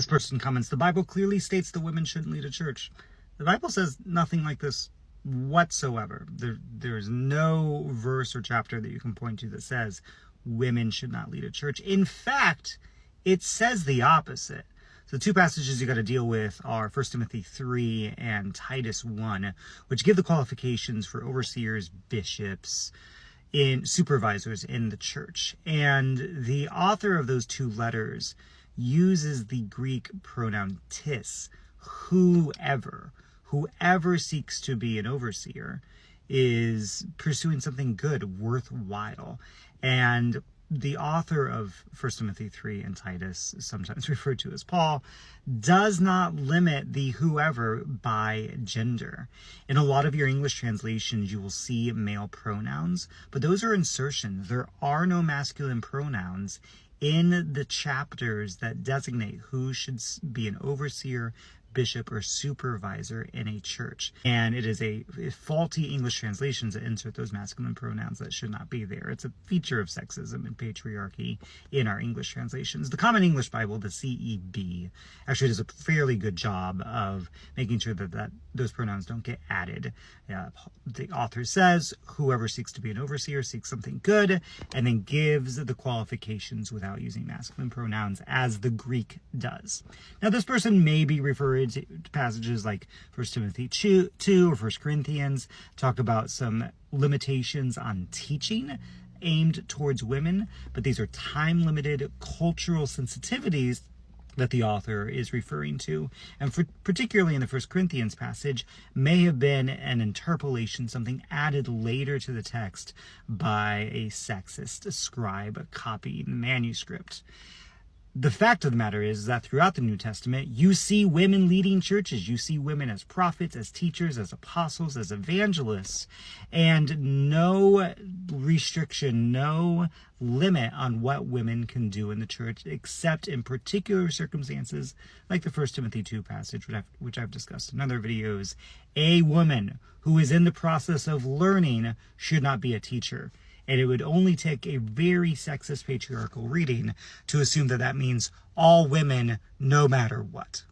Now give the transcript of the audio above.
person comments, the Bible clearly states that women shouldn't lead a church. The Bible says nothing like this whatsoever. There's no verse or chapter that you can point to that says women should not lead a church. In fact, it says the opposite. So the two passages you got to deal with are 1 Timothy 3 and Titus 1, which give the qualifications for overseers, bishops, supervisors in the church. And the author of those two letters uses the Greek pronoun tis, whoever seeks to be an overseer is pursuing something good, worthwhile. And the author of 1 Timothy 3 and Titus, sometimes referred to as Paul, does not limit the whoever by gender. In a lot of your English translations, you will see male pronouns, but those are insertions. There are no masculine pronouns in the chapters that designate who should be an overseer, bishop, or supervisor in a church. And it is a faulty English translations that insert those masculine pronouns that should not be there. It's a feature of sexism and patriarchy in our English translations. The Common English Bible, the CEB, actually does a fairly good job of making sure that those pronouns don't get added. The author says, whoever seeks to be an overseer seeks something good, and then gives the qualifications without using masculine pronouns, as the Greek does. Now, this person may be referred to passages like 1 Timothy 2 or 1 Corinthians, talk about some limitations on teaching aimed towards women, but these are time-limited cultural sensitivities that the author is referring to, and particularly in the 1 Corinthians passage, may have been an interpolation, something added later to the text by a sexist scribe copying the manuscript. The fact of the matter is that throughout the New Testament, you see women leading churches. You see women as prophets, as teachers, as apostles, as evangelists, and no restriction, no limit on what women can do in the church, except in particular circumstances like the 1 Timothy 2 passage, which I've discussed in other videos. A woman who is in the process of learning should not be a teacher. And it would only take a very sexist patriarchal reading to assume that that means all women, no matter what.